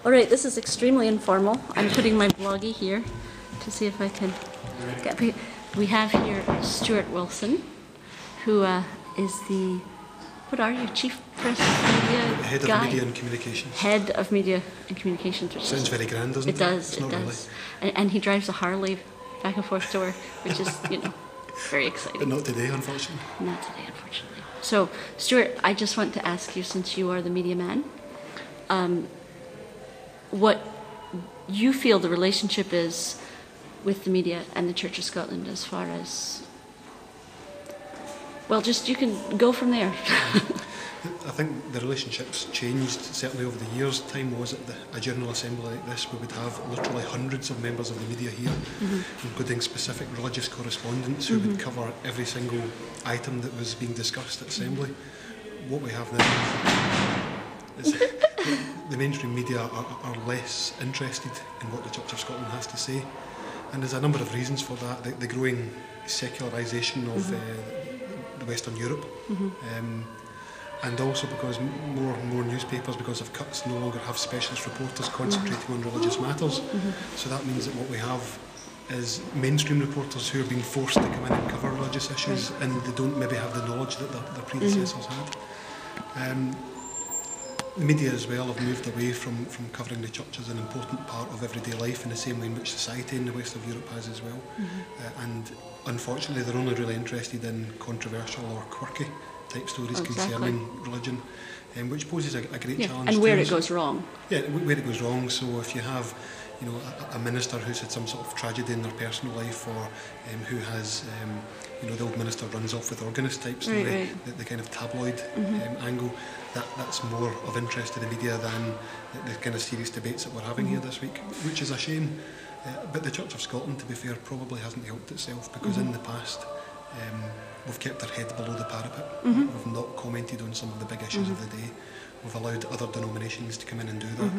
All right, this is extremely informal. I'm putting my bloggy here to see if I can get. We have here Stuart Wilson, who is the, what are you, Chief Press Media Head guy? of Media and Communications. Head of Media and Communications. Which sounds very grand, doesn't it? It does, it does. Really. And he drives a Harley back and forth to work, which is, very exciting. But not today, unfortunately. Not today, unfortunately. So, Stuart, I just want to ask you, since you are the media man, what you feel the relationship is with the media and the Church of Scotland as far as, well, just you can go from there. I think the relationship's changed certainly over the years. Time was at a General Assembly like this, we would have literally hundreds of members of the media here, including specific religious correspondents who would cover every single item that was being discussed at Assembly. What we have now is the mainstream media are less interested in what the Church of Scotland has to say, and there's a number of reasons for that. The growing secularisation of the Western Europe, and also because more and more newspapers, because of cuts, no longer have specialist reporters concentrating on religious matters. So that means that what we have is mainstream reporters who are being forced to come in and cover religious issues, and they don't maybe have the knowledge that their predecessors had. The media as well have moved away from covering the church as an important part of everyday life in the same way in which society in the west of Europe has as well. And unfortunately they're only really interested in controversial or quirky type stories concerning religion, which poses a great challenge. And where it goes wrong. Yeah, where it goes wrong. So if you have a minister who's had some sort of tragedy in their personal life, or who has, the old minister runs off with organist type story, the kind of tabloid angle, that's more of interest to the media than the kind of serious debates that we're having here this week, which is a shame. But the Church of Scotland, to be fair, probably hasn't helped itself, because in the past we've kept our head below the parapet. We've not commented on some of the big issues of the day. We've allowed other denominations to come in and do that,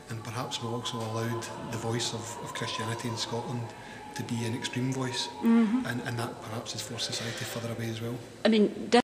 and perhaps we've also allowed the voice of Christianity in Scotland to be an extreme voice, and that perhaps has forced society further away as well. I mean,